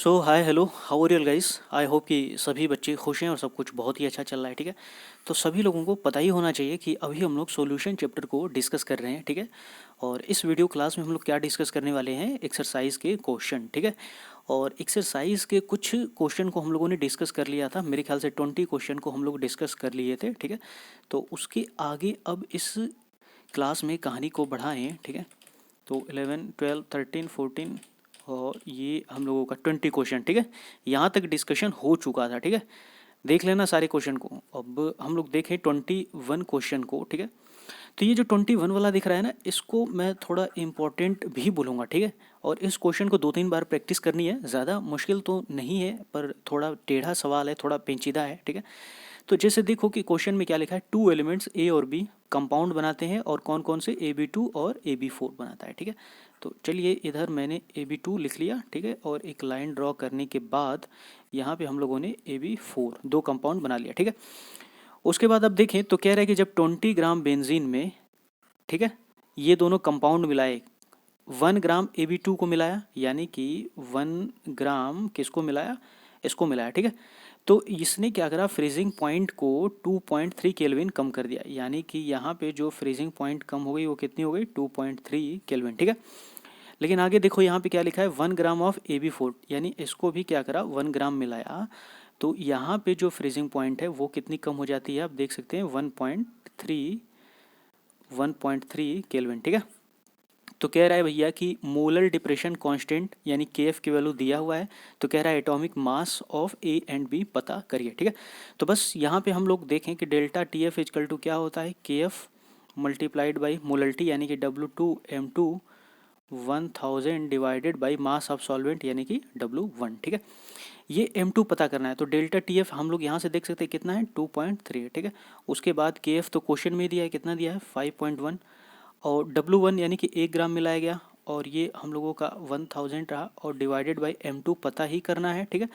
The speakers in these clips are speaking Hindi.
So hi hello how are you guys. I hope कि सभी बच्चे खुश हैं और सब कुछ बहुत ही अच्छा चल रहा है। ठीक है, तो सभी लोगों को पता ही होना चाहिए कि अभी हम लोग सॉल्यूशन चैप्टर को डिस्कस कर रहे हैं। ठीक है, और इस वीडियो क्लास में हम लोग क्या डिस्कस करने वाले हैं, एक्सरसाइज के क्वेश्चन। ठीक है, और एक्सरसाइज के कुछ क्वेश्चन को हम लोगों ने डिस्कस कर लिया था, मेरे ख्याल से 20 क्वेश्चन को हम लोग डिस्कस कर लिए थे। ठीक है, तो उसके आगे अब इस क्लास में कहानी को बढ़ाएं। ठीक है, तो 11 12 13 14 और ये हम लोगों का 20 क्वेश्चन। ठीक है, यहाँ तक डिस्कशन हो चुका था। ठीक है, देख लेना सारे क्वेश्चन को। अब हम लोग देखें 21 क्वेश्चन को। ठीक है, तो ये जो 21 वाला दिख रहा है ना, इसको मैं थोड़ा इम्पोर्टेंट भी बोलूँगा। ठीक है, और इस क्वेश्चन को 2-3 बार प्रैक्टिस करनी है, ज़्यादा मुश्किल तो नहीं है पर थोड़ा टेढ़ा सवाल है, थोड़ा पेचीदा है। ठीक है, तो जैसे देखो कि क्वेश्चन में क्या लिखा है, टू एलिमेंट्स ए और बी कंपाउंड बनाते हैं और कौन कौन से AB2 और AB4 बनाता है। ठीक है, तो चलिए इधर मैंने AB2 लिख लिया। ठीक है, और एक लाइन ड्रॉ करने के बाद यहाँ पे हम लोगों ने AB4 दो कंपाउंड बना लिया। ठीक है, उसके बाद अब देखें तो कह रहा है कि जब 20 ग्राम बेंजीन में, ठीक है, ये दोनों कंपाउंड मिलाए, 1 ग्राम AB2 को मिलाया, यानी कि 1 ग्राम किसको मिलाया, इसको मिलाया। ठीक है, तो इसने क्या करा, फ्रीजिंग पॉइंट को 2.3 केल्विन कम कर दिया, यानी कि यहाँ पे जो फ्रीजिंग पॉइंट कम हो गई वो कितनी हो गई, 2.3 केल्विन। ठीक है, लेकिन आगे देखो यहाँ पे क्या लिखा है, 1 ग्राम ऑफ AB4, यानी इसको भी क्या करा, 1 ग्राम मिलाया, तो यहाँ पे जो फ्रीजिंग पॉइंट है वो कितनी कम हो जाती है, आप देख सकते हैं 1.3 केल्विन। ठीक है, तो कह रहा है भैया कि मोलर डिप्रेशन कांस्टेंट यानी KF की वैल्यू दिया हुआ है, तो कह रहा है atomic mass of A and B पता करिए। ठीक है, तो बस यहाँ पे हम लोग देखें कि डेल्टा TF इजकल टू क्या होता है, KF मल्टीप्लाइड बाई मोलरिटी यानी कि W2M2 1000 divided by mass of solvent यानी कि W1। ठीक है, ये M2 पता करना है, तो डेल्टा TF हम लोग यहाँ से देख सकते हैं कितना है, 2.3। ठीक है, उसके बाद KF तो क्वेश्चन में दिया है, कितना दिया है, 5.1, और W1 यानी कि 1 ग्राम मिलाया गया, और ये हम लोगों का 1000 रहा, और डिवाइडेड बाई M2 पता ही करना है। ठीक है,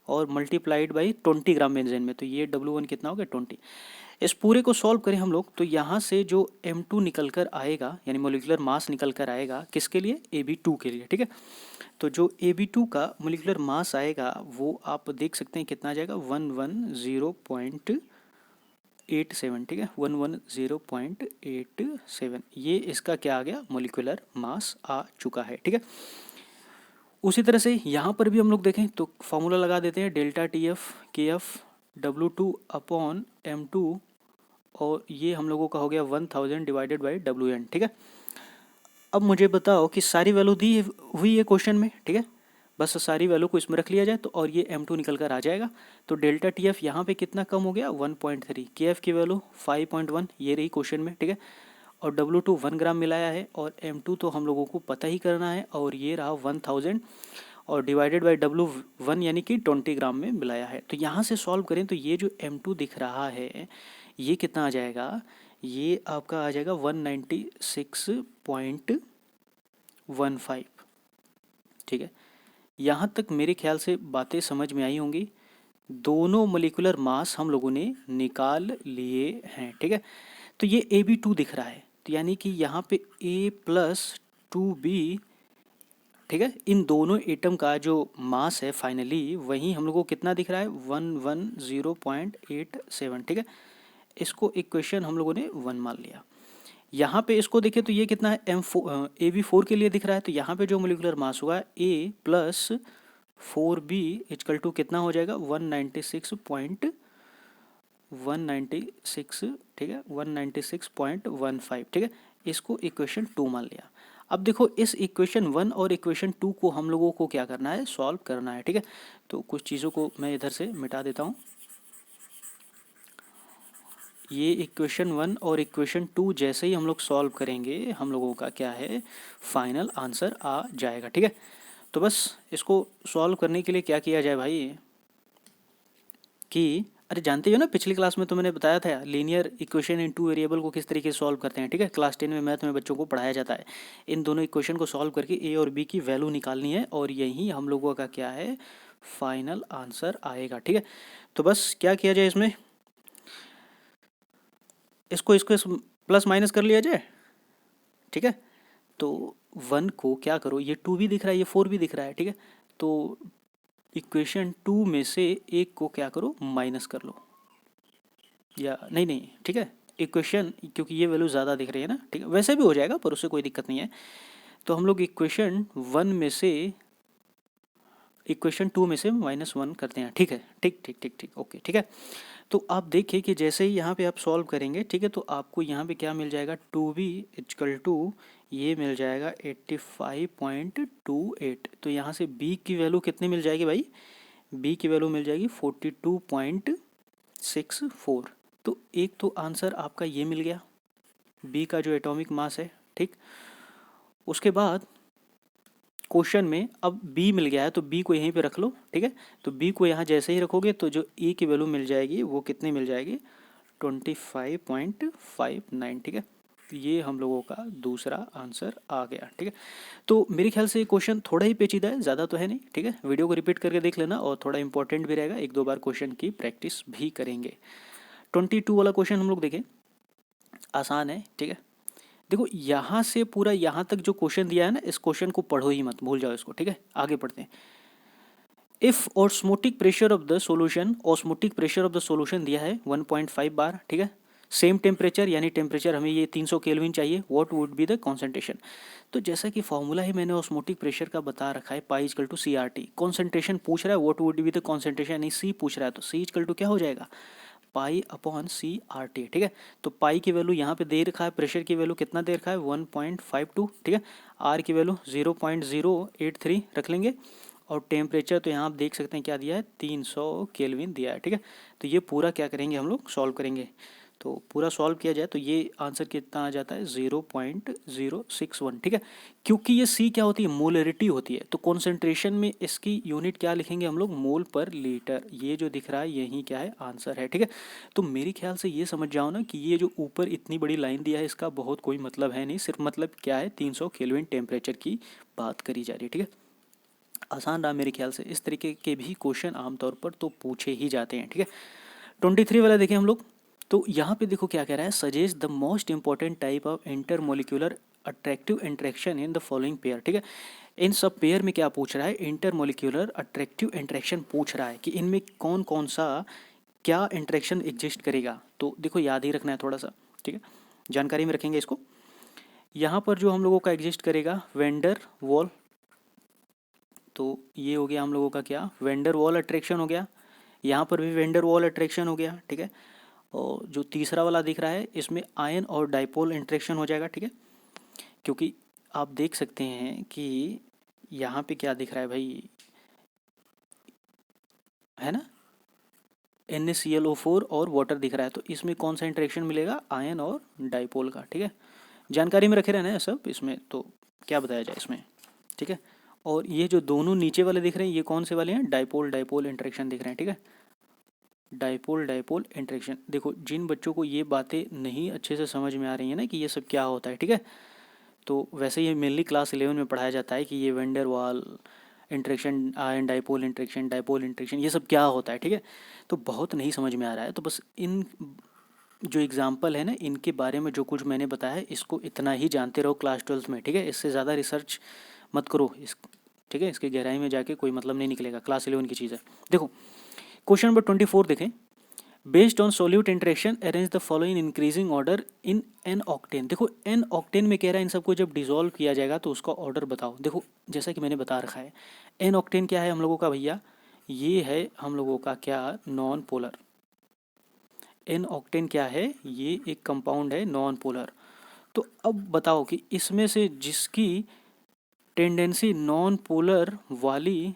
और मल्टीप्लाइड बाई 20 ग्राम बेंजीन में, तो ये W1 कितना हो गया, 20। इस पूरे को सॉल्व करें हम लोग, तो यहाँ से जो M2 निकल कर आएगा, यानी मोलिकुलर मास निकल कर आएगा किसके लिए, AB2 के लिए। ठीक है, तो जो AB2 का मोलिकुलर मास आएगा वो आप देख सकते हैं कितना आ जाएगा, 110.87। ठीक है, 110.87, ये इसका क्या आ गया, मोलिकुलर मास आ चुका है। ठीक है, उसी तरह से यहाँ पर भी हम लोग देखें तो फॉर्मूला लगा देते हैं, delta TF KF W2 upon M2, और ये हम लोगों का हो गया 1000 डिवाइडेड बाई WN। ठीक है, अब मुझे बताओ कि सारी वैल्यू दी हुई है क्वेश्चन में। ठीक है, बस सारी वैल्यू को इसमें रख लिया जाए तो, और ये M2 निकल कर आ जाएगा, तो डेल्टा TF यहाँ पे कितना कम हो गया, 1.3, KF की वैल्यू 5.1 ये रही क्वेश्चन में। ठीक है, और W2 1 ग्राम मिलाया है, और M2 तो हम लोगों को पता ही करना है, और ये रहा 1000, और डिवाइडेड बाई W1 यानी कि 20 ग्राम में मिलाया है। तो यहाँ से सॉल्व करें तो ये जो M2 दिख रहा है ये कितना आ जाएगा, ये आपका आ जाएगा 196.15। ठीक है, यहाँ तक मेरे ख्याल से बातें समझ में आई होंगी, दोनों मोलिकुलर मास हम लोगों ने निकाल लिए हैं। ठीक है, तो ये AB2 दिख रहा है, तो यानी कि यहाँ पे A+2B, ठीक है, इन दोनों एटम का जो मास है फाइनली वही हम लोग को कितना दिख रहा है, 110.87। ठीक है, इसको इक्वेशन हम लोगों ने 1 मान लिया। यहाँ पे इसको देखें तो ये कितना है, AB4 के लिए दिख रहा है, तो यहाँ पे जो मोलिकुलर मास हुआ A+4B इजकल टू कितना हो जाएगा, 196। ठीक है, 196.15। ठीक है, इसको इक्वेशन 2 मान लिया। अब देखो इस इक्वेशन 1 और इक्वेशन 2 को हम लोगों को क्या करना है, सॉल्व करना है। ठीक है, तो कुछ चीज़ों को मैं इधर से मिटा देता हूँ। ये इक्वेशन 1 और इक्वेशन 2 जैसे ही हम लोग सॉल्व करेंगे हम लोगों का क्या है, फाइनल आंसर आ जाएगा। ठीक है, तो बस इसको सॉल्व करने के लिए क्या किया जाए भाई, कि अरे जानते हो ना, पिछली क्लास में तो मैंने बताया था लीनियर इक्वेशन इन 2 वेरिएबल को किस तरीके से सॉल्व करते हैं। ठीक है, क्लास 10 में मैथ में बच्चों को पढ़ाया जाता है, इन दोनों इक्वेशन को सॉल्व करके A और B की वैल्यू निकालनी है, और यही हम लोगों का क्या है, फाइनल आंसर आएगा। ठीक है, तो बस क्या किया जाए इसमें, इसको इसको प्लस माइनस कर लिया जाए। ठीक है, तो 1 को क्या करो, ये 2 भी दिख रहा है, ये 4 भी दिख रहा है। ठीक है, तो इक्वेशन 2 में से एक को क्या करो, माइनस कर लो, या नहीं नहीं ठीक है, इक्वेशन, क्योंकि ये वैल्यू ज़्यादा दिख रही है ना, ठीक है, वैसे भी हो जाएगा पर उससे कोई दिक्कत नहीं है। तो हम लोग इक्वेशन 1 में से इक्वेशन 2 में से -1 करते हैं, ठीक है, ठीक ठीक ठीक ठीक, ओके ठीक है। तो आप देखिए कि जैसे ही यहाँ पे आप सॉल्व करेंगे, ठीक है, तो आपको यहाँ पे क्या मिल जाएगा, 2b इक्वल टू ये मिल जाएगा 85.28। तो यहाँ से b की वैल्यू कितनी मिल जाएगी भाई, b की वैल्यू मिल जाएगी 42.64। तो एक तो आंसर आपका ये मिल गया, b का जो एटॉमिक मास है, ठीक। उसके बाद क्वेश्चन में अब b मिल गया है तो b को यहीं पे रख लो, ठीक है। तो b को यहाँ जैसे ही रखोगे तो जो e की वैल्यू मिल जाएगी वो कितनी मिल जाएगी, 25.59, ठीक है। तो ये हम लोगों का दूसरा आंसर आ गया, ठीक है। तो मेरे ख्याल से ये क्वेश्चन थोड़ा ही पेचीदा है, ज़्यादा तो है नहीं, ठीक है। वीडियो को रिपीट करके देख लेना और थोड़ा इंपॉर्टेंट भी रहेगा, एक दो बार क्वेश्चन की प्रैक्टिस भी करेंगे। 22 वाला क्वेश्चन हम लोग देखें, आसान है, ठीक है। देखो यहाँ से पूरा यहाँ तक जो क्वेश्चन दिया है ना, इस क्वेश्चन को पढ़ो ही मत, भूल जाओ इसको, ठीक है। आगे पढ़ते हैं। If osmotic pressure of the solution, osmotic pressure of the solution दिया है 1.5 बार, ठीक है। सेम टेम्परेचर, यानी टेम्परेचर हमें ये 300 केल्विन चाहिए, what would be the concentration. तो जैसा कि फॉर्मूला ही मैंने ऑस्मोटिक प्रेशर का बता रखा है, pi equal to CRT। Concentration पूछ रहा है, what would be the concentration, यानी C पूछ रहा है, तो C इक्वल टू क्या हो जाएगा, पाई अपॉन CRT, ठीक है। तो पाई की वैल्यू यहाँ पे दे रखा है, प्रेशर की वैल्यू कितना दे रखा है 1.52, ठीक है। R की वैल्यू 0.083 रख लेंगे, और टेम्परेचर तो यहाँ आप देख सकते हैं क्या दिया है, 300 केल्विन दिया है, ठीक है। तो ये पूरा क्या करेंगे हम लोग, सॉल्व करेंगे। तो पूरा सॉल्व किया जाए तो ये आंसर कितना आ जाता है, 0.061, ठीक है। क्योंकि ये C क्या होती है, मोलरिटी होती है, तो कॉन्सेंट्रेशन में इसकी यूनिट क्या लिखेंगे हम लोग, मोल पर लीटर। ये जो दिख रहा है यही क्या है, आंसर है, ठीक है। तो मेरे ख्याल से ये समझ जाओ ना कि ये जो ऊपर इतनी बड़ी लाइन दिया है इसका बहुत कोई मतलब है नहीं, सिर्फ मतलब क्या है, 300 केल्विन टेम्परेचर की बात करी जा रही है, ठीक है। आसान रहा मेरे ख्याल से, इस तरीके के भी क्वेश्चन आमतौर पर तो पूछे ही जाते हैं, ठीक है। 23 वाला देखें हम लोग, तो यहाँ पे देखो क्या कह रहा है, suggest the most important type of intermolecular attractive interaction in the following pair, ठीक है। इन सब पेयर में क्या पूछ रहा है, इंटरमोलिकुलर अट्रैक्टिव इंट्रैक्शन पूछ रहा है कि इनमें कौन कौन सा क्या इंट्रैक्शन एग्जिस्ट करेगा। तो देखो याद ही रखना है थोड़ा सा, ठीक है, जानकारी में रखेंगे इसको। यहाँ पर जो हम लोगों का एग्जिस्ट करेगा, वेंडर वॉल, तो ये हो गया हम लोगों का क्या, वेंडर वॉल अट्रैक्शन हो गया। यहाँ पर भी वेंडर वॉल अट्रैक्शन हो गया, ठीक है। और जो तीसरा वाला दिख रहा है इसमें आयन और डाइपोल इंट्रैक्शन हो जाएगा, ठीक है। क्योंकि आप देख सकते हैं कि यहाँ पे क्या दिख रहा है भाई, है ना, NaClO4 और वाटर दिख रहा है, तो इसमें कौन सा इंट्रैक्शन मिलेगा, आयन और डाइपोल का, ठीक है। जानकारी में रखे रहना है सब इसमें, तो क्या बताया जाए इसमें, ठीक है। और ये जो दोनों नीचे वाले दिख रहे हैं ये कौन से वाले हैं, डाइपोल डाइपोल इंट्रैक्शन दिख रहे हैं, ठीक है। डाइपोल डाइपोल इंट्रैक्शन, देखो जिन बच्चों को ये बातें नहीं अच्छे से समझ में आ रही है ना कि ये सब क्या होता है, ठीक है, तो वैसे ये मेनली क्लास 11 में पढ़ाया जाता है कि ये वेंडर वाल इंट्रैक्शन, आयन डाइपोल इंट्रैक्शन ये सब क्या होता है, ठीक है। तो बहुत नहीं समझ में आ रहा है, तो बस इन जो एग्जाम्पल है ना इनके बारे में जो कुछ मैंने बताया है इसको इतना ही जानते रहो क्लास 12 में, ठीक है। इससे ज़्यादा रिसर्च मत करो इस, ठीक है, इसकी गहराई में जाके कोई मतलब नहीं निकलेगा, क्लास 11 की चीज़ है। देखो क्वेश्चन नंबर 24 देखें, based on solute interaction arrange the following increasing order in an octane. देखो एन ऑक्टेन में कह रहा है इन सबको जब डिसॉल्व किया जाएगा तो उसका ऑर्डर बताओ। देखो जैसा कि मैंने बता रखा है, एन ऑक्टेन क्या है हम लोगों का भैया, ये है हम लोगों का क्या, नॉन पोलर। एन ऑक्टेन क्या है, ये एक कंपाउंड है नॉन पोलर। तो अब बताओ कि इसमें से जिसकी टेंडेंसी नॉन पोलर वाली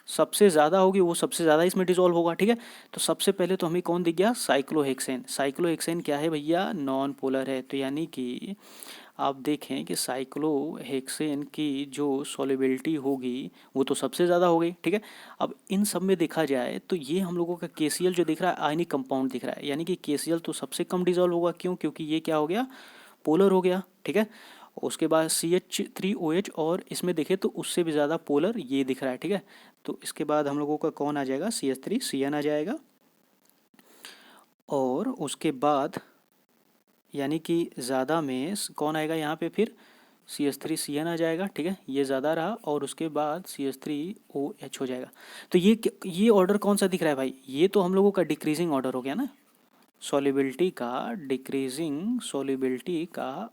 सबसे ज़्यादा होगी वो सबसे ज़्यादा इसमें डिसॉल्व होगा, ठीक है। तो सबसे पहले तो हमें कौन दिख गया, साइक्लोहेक्सेन। साइक्लोहेक्सेन क्या है भैया, नॉन पोलर है, तो यानी कि आप देखें कि साइक्लोहेक्सेन की जो सॉल्युबिलिटी होगी वो तो सबसे ज़्यादा हो गई, ठीक है। अब इन सब में देखा जाए तो ये हम लोगों का KCl जो दिख रहा है आयनिक कंपाउंड दिख रहा है, यानी कि KCl तो सबसे कम डिसॉल्व होगा, क्यों, क्योंकि ये क्या हो गया, पोलर हो गया, ठीक है। उसके बाद CH3OH, और इसमें देखें तो उससे भी ज़्यादा पोलर ये दिख रहा है, ठीक है। तो इसके बाद हम लोगों का कौन आ जाएगा, CH3CN आ जाएगा, और उसके बाद यानी कि ज़्यादा में कौन आएगा यहाँ पे फिर, CH3Cn आ जाएगा, ठीक है, ये ज़्यादा रहा, और उसके बाद CH3OH हो जाएगा। तो ये ऑर्डर कौन सा दिख रहा है भाई? ये तो हम लोगों का डिक्रीजिंग ऑर्डर हो गया ना, सॉल्युबिलिटी का डिक्रीजिंग सॉल्युबिलिटी का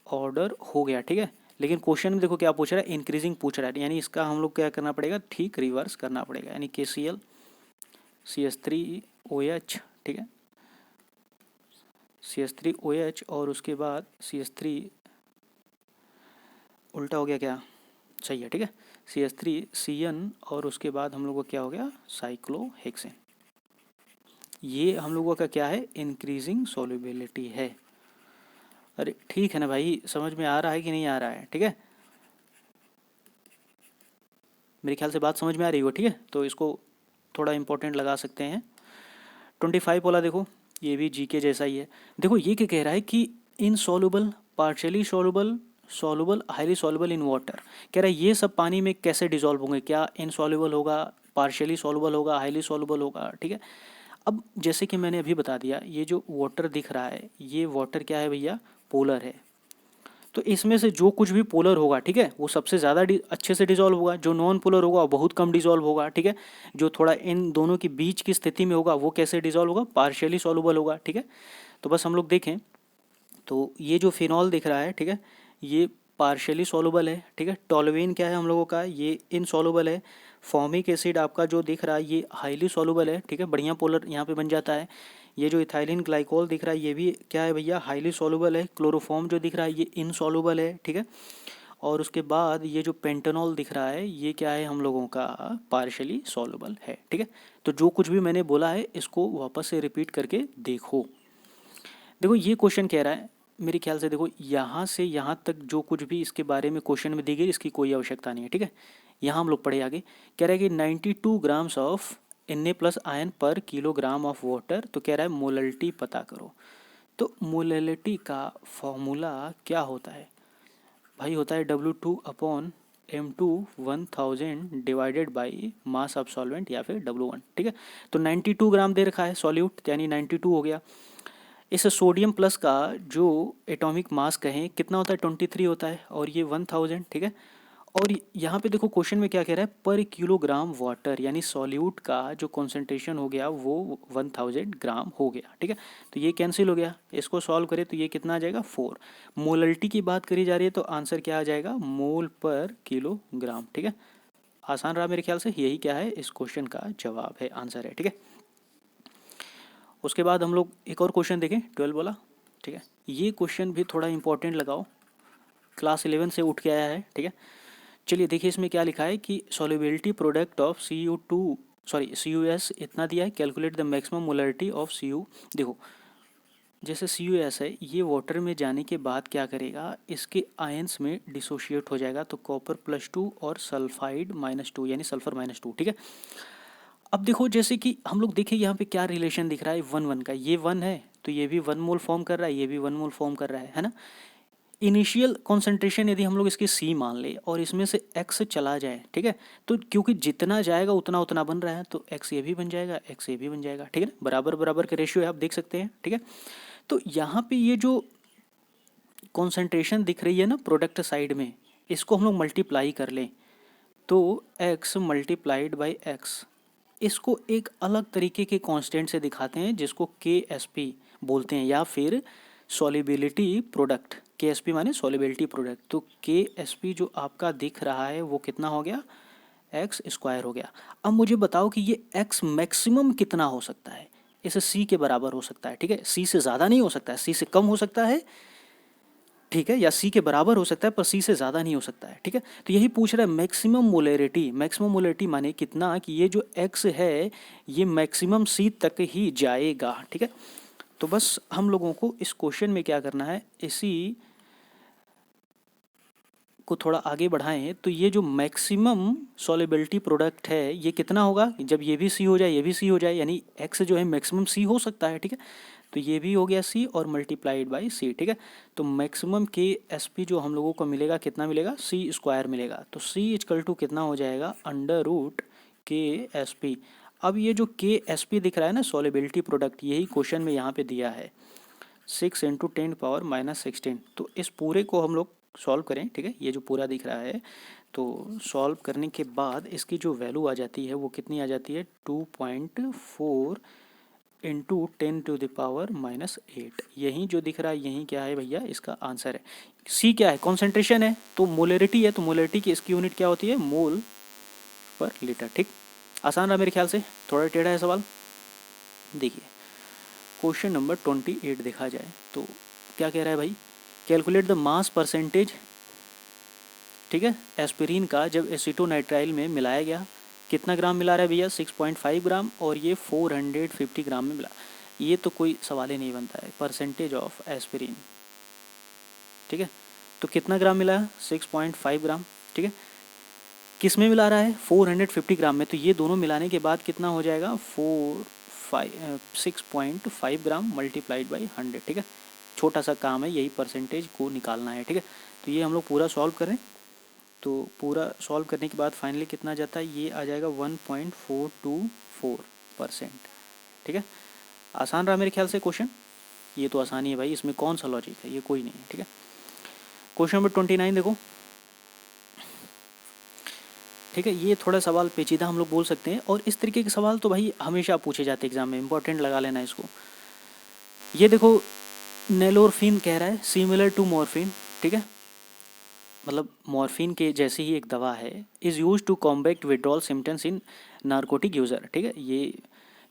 ऑर्डर हो गया, ठीक है। लेकिन क्वेश्चन में देखो क्या पूछ रहा है, इंक्रीजिंग पूछ रहा है, यानी इसका हम लोग क्या करना पड़ेगा, ठीक रिवर्स करना पड़ेगा, यानी KCl CH3OH, ठीक है, CH3OH और उसके बाद CH3 उल्टा हो गया क्या, सही है, ठीक है, CH3Cn और उसके बाद हम लोगों का क्या हो गया, साइक्लोहेक्सेन। ये हम लोगों का क्या है, इंक्रीजिंग सॉल्युबिलिटी है। अरे ठीक है ना भाई, समझ में आ रहा है कि नहीं आ रहा है, ठीक है, मेरे ख्याल से बात समझ में आ रही हो, ठीक है। तो इसको थोड़ा इंपॉर्टेंट लगा सकते हैं। 25 वाला देखो, ये भी जीके जैसा ही है। देखो ये क्या कह रहा है कि insoluble, partially soluble, soluble, highly soluble in water. कह रहा है ये सब पानी में कैसे डिजॉल्व होंगे, क्या इनसॉल्युबल होगा, पार्शियली सॉल्युबल होगा, हाईली सॉल्युबल होगा, ठीक है। अब जैसे कि मैंने अभी बता दिया, ये जो वाटर दिख रहा है, ये वाटर क्या है भैया, पोलर है। तो इसमें से जो कुछ भी पोलर होगा, ठीक है, वो सबसे ज़्यादा अच्छे से डिजॉल्व होगा, जो नॉन पोलर होगा वो बहुत कम डिजॉल्व होगा, ठीक है। जो थोड़ा इन दोनों के बीच की स्थिति में होगा वो कैसे डिजॉल्व होगा, पार्शियली सॉल्युबल होगा, ठीक है। तो बस हम लोग देखें तो ये जो फिनॉल दिख रहा है, ठीक है, ये पार्शियली सॉल्युबल है, ठीक है। टॉलुएन क्या है हम लोगों का, ये इनसॉल्युबल है। फॉर्मिक एसिड आपका जो दिख रहा है ये हाईली सॉल्युबल है, ठीक है, बढ़िया पोलर यहाँ पे बन जाता है। ये जो इथाइलिन ग्लाइकोल दिख रहा है ये भी क्या है भैया, हाईली सॉल्युबल है। क्लोरोफॉर्म जो दिख रहा है ये इनसॉल्युबल है, ठीक है। और उसके बाद ये जो पेंटेनॉल दिख रहा है ये क्या है हम लोगों का, पार्शियली सॉल्युबल है, ठीक है। तो जो कुछ भी मैंने बोला है इसको वापस से रिपीट करके देखो। देखो ये क्वेश्चन कह रहा है, मेरे ख्याल से देखो यहाँ से यहाँ तक जो कुछ भी इसके बारे में क्वेश्चन में दी गई इसकी कोई आवश्यकता नहीं है, ठीक है। यहाँ हम लोग पढ़े आगे, कह रहा है कि 92 ग्राम्स ऑफ Na+ आयन पर किलोग्राम ऑफ वाटर। तो कह रहा है मोललिटी पता करो। तो मोललिटी का फॉर्मूला क्या होता है भाई, होता है W2/M2 1000 divided by mass of solvent या फिर W1, ठीक है। तो 92 ग्राम दे रखा है सॉल्यूट, यानी 92 हो गया। इस सोडियम प्लस का जो एटॉमिक मास कहें कितना होता है, 23 होता है, और ये 1000, ठीक है। और यहाँ पे देखो क्वेश्चन में क्या कह रहा है, पर किलोग्राम वाटर, यानी सॉल्यूट का जो कॉन्सेंट्रेशन हो गया वो 1000 ग्राम हो गया, ठीक है। तो ये कैंसिल हो गया, इसको सॉल्व करें तो ये कितना आ जाएगा, 4। मोललिटी की बात करी जा रही है तो आंसर क्या आ जाएगा, मोल पर किलोग्राम, ठीक है। आसान रहा मेरे ख्याल से, यही क्या है इस क्वेश्चन का जवाब है, आंसर है, ठीक है। उसके बाद हम लोग एक और क्वेश्चन देखें, 12 वाला, ठीक है। ये क्वेश्चन भी थोड़ा इंपॉर्टेंट लगाओ, क्लास 11 से उठ के आया है, ठीक है। चलिए देखिए इसमें क्या लिखा है कि सॉल्युबिलिटी प्रोडक्ट ऑफ CuS इतना दिया है, calculate the maximum molarity of Cu। देखो जैसे CuS है, ये वाटर में जाने के बाद क्या करेगा, इसके आयंस में डिसोशिएट हो जाएगा, तो कॉपर +2 और सल्फाइड -2, यानी सल्फर -2, ठीक है। अब देखो जैसे कि हम लोग देखें यहाँ पे क्या रिलेशन दिख रहा है, 1 1 का, ये 1 है तो ये भी 1 मोल फॉर्म कर रहा है, ये भी 1 मोल फॉर्म कर रहा है ना। इनिशियल कॉन्सेंट्रेशन यदि हम लोग इसकी C मान ले और इसमें से X चला जाए, ठीक है, तो क्योंकि जितना जाएगा उतना उतना बन रहा है, तो X ये भी बन जाएगा, X ये भी बन जाएगा, ठीक है ना, बराबर बराबर के रेशियो है, आप देख सकते हैं, ठीक है। तो यहाँ पे ये जो कॉन्सेंट्रेशन दिख रही है ना प्रोडक्ट साइड में, इसको हम लोग मल्टीप्लाई कर लें तो X मल्टीप्लाइड बाई X, इसको एक अलग तरीके के कांस्टेंट से दिखाते हैं जिसको KSP बोलते हैं, या फिर सॉल्युबिलिटी प्रोडक्ट। KSP माने सॉल्युबिलिटी प्रोडक्ट। तो KSP जो आपका दिख रहा है वो कितना हो गया, X² हो गया। अब मुझे बताओ कि ये X मैक्सिमम कितना हो सकता है, इसे C के बराबर हो सकता है, ठीक है, C से ज़्यादा नहीं हो सकता है, C से कम हो सकता है, ठीक है, या C के बराबर हो सकता है पर C से ज़्यादा नहीं हो सकता है, ठीक है। तो यही पूछ रहा है मैक्सिमम मोलरिटी। मैक्सिमम मोलरिटी माने कितना, कि ये जो X है ये मैक्सिमम C तक ही जाएगा, ठीक है। तो बस हम लोगों को इस क्वेश्चन में क्या करना है, इसी को थोड़ा आगे बढ़ाएं तो ये जो मैक्सिमम सॉल्युबिलिटी प्रोडक्ट है ये कितना होगा, जब ये भी C हो जाए ये भी C हो जाए, यानी X जो है मैक्सिमम C हो सकता है, ठीक है। तो ये भी हो गया C और मल्टीप्लाइड बाई C, ठीक है। तो मैक्सिमम KSP जो हम लोगों को मिलेगा कितना मिलेगा, C² मिलेगा। तो C कितना हो जाएगा, √KSP। अब ये जो KSP दिख रहा है ना सॉल्युबिलिटी प्रोडक्ट, यही क्वेश्चन में यहाँ पे दिया है 6 × 10⁻⁻16। तो इस पूरे को हम लोग सॉल्व करें, ठीक है, ये जो पूरा दिख रहा है, तो सॉल्व करने के बाद इसकी जो वैल्यू आ जाती है वो कितनी आ जाती है, 2.4 इंटू 10⁻⁻8। यही जो दिख रहा है यही क्या है भैया, इसका आंसर है। सी क्या है, कॉन्सेंट्रेशन है, तो मोलरिटी है, तो मोलरिटी की इसकी यूनिट क्या होती है, मोल पर लीटर। ठीक, आसान रहा मेरे ख्याल से, थोड़ा टेढ़ा है सवाल। देखिए क्वेश्चन नंबर 28 देखा जाए तो क्या कह रहा है भाई, कैलकुलेट द मास परसेंटेज, ठीक है, एस्पिरिन का जब एसीटोनाइट्राइल में मिलाया गया, कितना ग्राम मिला रहा है भैया, 6.5 ग्राम, और ये 450 ग्राम में मिला। ये तो कोई सवाल ही नहीं बनता है, परसेंटेज ऑफ एस्पिरिन, ठीक है, तो कितना ग्राम मिला है, 6.5 ग्राम, ठीक है, किस में मिला रहा है, 450 ग्राम में, तो ये दोनों मिलाने के बाद कितना हो जाएगा, 6.5 ग्राम मल्टीप्लाइड बाई 100, ठीक है, छोटा सा काम है, यही परसेंटेज को निकालना है, ठीक है। तो ये हम लोग पूरा सॉल्व करें, तो पूरा सॉल्व करने के बाद फाइनली कितना जाता है, ये आ जाएगा 1.424%, ठीक है। आसान रहा मेरे ख्याल से क्वेश्चन, ये तो आसान ही है भाई, इसमें कौन सा लॉजिक है, ये कोई नहीं है, ठीक है। क्वेश्चन नंबर 29 देखो, ठीक है, ये थोड़ा सवाल पेचीदा हम लोग बोल सकते हैं, और इस तरीके के सवाल तो भाई हमेशा पूछे जाते हैं एग्जाम में, इंपॉर्टेंट लगा लेना इसको। ये देखो नेलोरफिन कह रहा है, सिमिलर टू मॉर्फिन, ठीक है, मतलब मॉर्फिन के जैसी ही एक दवा है, is use to combat withdrawal symptoms in narcotic user, ठीक है, ये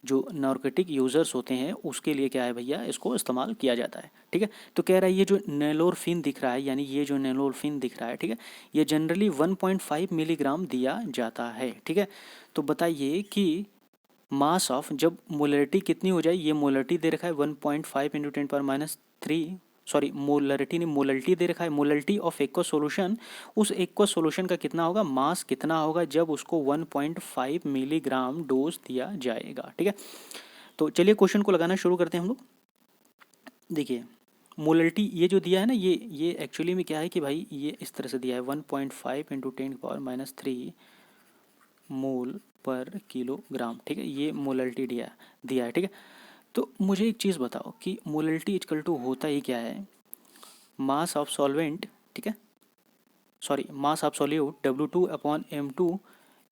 जो नारकोटिक यूज़र्स होते हैं उसके लिए क्या है भैया, इसको इस्तेमाल किया जाता है, ठीक है। तो कह रहा है ये जो नेलोरफिन दिख रहा है, यानी ये जो नेलोरफिन दिख रहा है, ठीक है, ये जनरली 1.5 मिलीग्राम दिया जाता है, ठीक है। तो बताइए कि मास ऑफ, जब मोलरिटी कितनी हो जाए, ये मोलरिटी दे रखा है 1.5 इंटू 10⁻³ सॉरी मोलरिटी नहीं, मोलल्टी दे रखा है, मोलल्टी ऑफ एक्वस सॉल्यूशन, उस एक्वस सॉल्यूशन का कितना होगा, मास कितना होगा जब उसको 1.5 मिलीग्राम डोज दिया जाएगा, ठीक है। तो चलिए क्वेश्चन को लगाना शुरू करते हैं हम लोग। देखिए मोलल्टी ये जो दिया है ना, ये एक्चुअली में क्या है कि भाई ये इस तरह से दिया है 1.5 इंटू 10⁻³ मोल पर किलोग्राम, ठीक है, ये मोलल्टी दिया है, ठीक है। तो मुझे एक चीज़ बताओ कि मोलल्टी इक्वल टू होता ही क्या है, मास ऑफ सॉल्वेंट, ठीक है, sorry mass of solute W2/m2,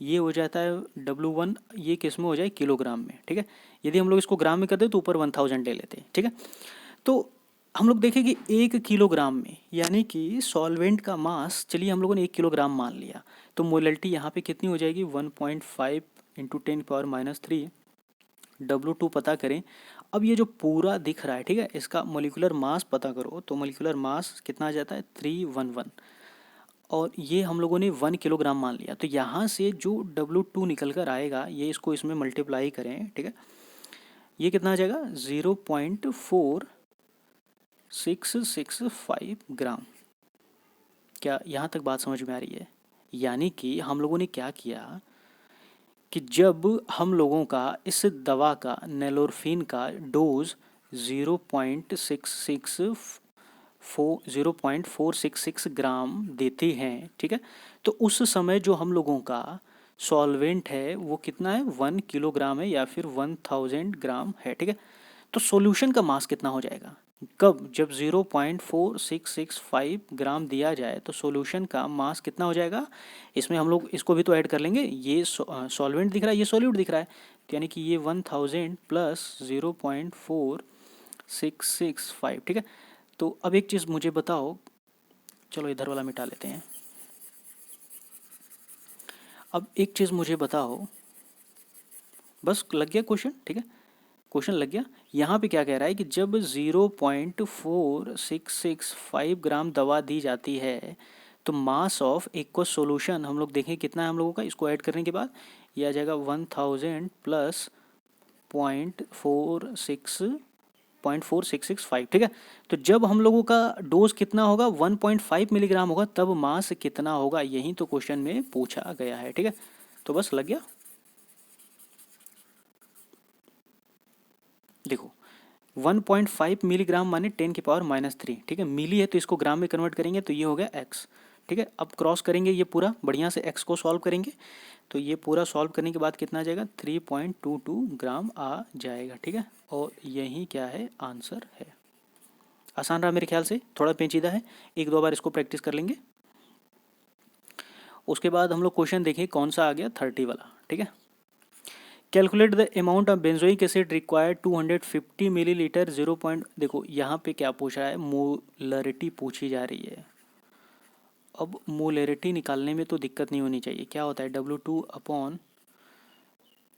ये हो जाता है W1, ये किस में हो जाए, किलोग्राम में, ठीक है। यदि हम लोग इसको ग्राम में कर दे तो ऊपर 1000 ले लेते हैं, ठीक है। तो हम लोग देखें कि 1 किलोग्राम में, यानी कि सॉल्वेंट का मास, चलिए हम लोगों ने 1 किलोग्राम मान लिया, तो मोलल्टी यहाँ पे कितनी हो जाएगी, 1.5 इंटू 10⁻³ W2 पता करें। अब ये जो पूरा दिख रहा है, ठीक है, इसका मोलिकुलर मास पता करो, तो मोलिकुलर मास कितना आ जाता है, 311, और ये हम लोगों ने 1 किलोग्राम मान लिया, तो यहाँ से जो W2 निकल कर आएगा, ये इसको इसमें मल्टीप्लाई करें, ठीक है, ये कितना आ जाएगा, 0.4665 ग्राम। क्या यहाँ तक बात समझ में आ रही है? यानी कि हम लोगों ने क्या किया कि जब हम लोगों का इस दवा का नेलोरफिन का डोज 0.466 ग्राम देते हैं, ठीक है, तो उस समय जो हम लोगों का सॉल्वेंट है वो कितना है, 1 किलोग्राम है या फिर 1000 ग्राम है, ठीक है। तो सॉल्यूशन का मास कितना हो जाएगा, कब, जब 0.4665 ग्राम दिया जाए तो सॉल्यूशन का मास कितना हो जाएगा, इसमें हम लोग इसको भी तो ऐड कर लेंगे, ये सॉल्वेंट दिख रहा है, ये सॉल्यूट दिख रहा है, तो यानी कि ये 1000 प्लस 0.4665, ठीक है। तो अब एक चीज़ मुझे बताओ, चलो इधर वाला मिटा लेते हैं। अब एक चीज़ मुझे बताओ, बस लग गया क्वेश्चन, ठीक है, क्वेश्चन लग गया। यहाँ पे क्या कह रहा है कि जब 0.4665 ग्राम दवा दी जाती है तो मास ऑफ एक्वस सॉल्यूशन हम लोग देखें कितना है हम लोगों का, इसको ऐड करने के बाद ये आ जाएगा 1000 प्लस 0.4665, ठीक है। तो जब हम लोगों का डोज कितना होगा, 1.5 मिलीग्राम होगा, तब मास कितना होगा, यही तो क्वेश्चन में पूछा गया है, ठीक है। तो बस लग गया। देखो 1.5 मिलीग्राम माने 10⁻⁻3, ठीक है, मिली है तो इसको ग्राम में कन्वर्ट करेंगे तो ये हो गया x, ठीक है। अब क्रॉस करेंगे ये पूरा बढ़िया से, x को सॉल्व करेंगे तो ये पूरा सॉल्व करने के बाद कितना आ जाएगा, 3.22 ग्राम आ जाएगा, ठीक है, और यही क्या है, आंसर है। आसान रहा मेरे ख्याल से, थोड़ा पेचीदा है, एक दो बार इसको प्रैक्टिस कर लेंगे। उसके बाद हम लोग क्वेश्चन देखें कौन सा आ गया, 30 वाला, ठीक है। Calculate the amount of benzoic acid required 250 millilitre 0 देखो यहाँ पे क्या पूछ रहा है, मोलरिटी पूछी जा रही है। अब मोलरिटी निकालने में तो दिक्कत नहीं होनी चाहिए। क्या होता है, W2 अपॉन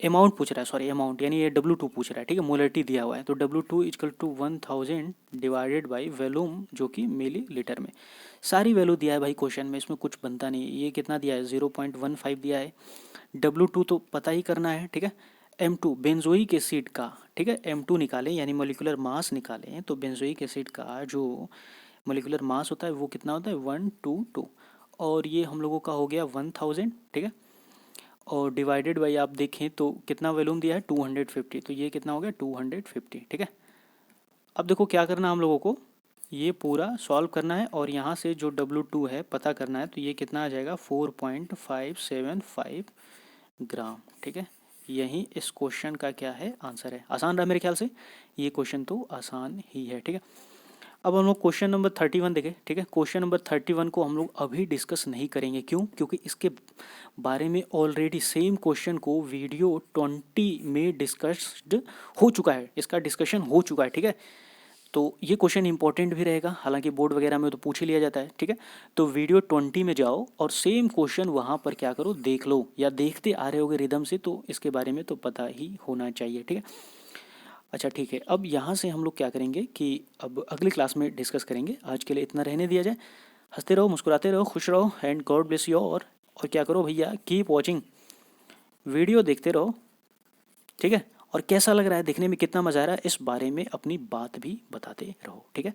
अमाउंट पूछ रहा है, सॉरी अमाउंट, यानी ये W2 पूछ रहा है, ठीक है। मोलरिटी दिया हुआ है तो W2 equal to 1000 divided by volume जो कि मिली लीटर में। सारी वैल्यू दिया है भाई क्वेश्चन में, इसमें कुछ बनता नहीं है। ये कितना दिया है, 0.15 दिया है। W2 तो पता ही करना है, ठीक है। M2 बेंजोइक एसिड का, ठीक है, M2 निकालें यानी मोलिकुलर मास निकालें, तो बेंजोइक एसिड का जो मोलिकुलर मास होता है वो कितना होता है, 122, और ये हम लोगों का हो गया 1000, ठीक है। और डिवाइडेड बाई आप देखें तो कितना वॉल्यूम दिया है, 250, तो ये कितना हो गया 250, ठीक है। अब देखो क्या करना है हम लोगों को, ये पूरा सॉल्व करना है और यहाँ से जो W2 है पता करना है, तो ये कितना आ जाएगा 4.575 ग्राम, ठीक है। यही इस क्वेश्चन का क्या है, आंसर है। आसान रहा मेरे ख्याल से, ये क्वेश्चन तो आसान ही है, ठीक है। अब हम लोग क्वेश्चन नंबर 31 देखें, ठीक है। क्वेश्चन नंबर 31 को हम लोग अभी डिस्कस नहीं करेंगे, क्यों, क्योंकि इसके बारे में ऑलरेडी सेम क्वेश्चन को वीडियो 20 में डिस्कस्ड हो चुका है, इसका डिस्कशन हो चुका है, ठीक है। तो ये क्वेश्चन इंपॉर्टेंट भी रहेगा, हालांकि बोर्ड वगैरह में तो पूछ ही लिया जाता है, ठीक है। तो वीडियो 20 में जाओ और सेम क्वेश्चन वहाँ पर क्या करो, देख लो, या देखते आ रहे होगे रिदम से, तो इसके बारे में तो पता ही होना चाहिए, ठीक है। अच्छा ठीक है, अब यहाँ से हम लोग क्या करेंगे कि अब अगली क्लास में डिस्कस करेंगे। आज के लिए इतना रहने दिया जाए। हंसते रहो, मुस्कुराते रहो, खुश रहो, एंड गॉड ब्लेस यू। और क्या करो भैया, कीप वॉचिंग, वीडियो देखते रहो, ठीक है। और कैसा लग रहा है, देखने में कितना मज़ा आ रहा है, इस बारे में अपनी बात भी बताते रहो, ठीक है।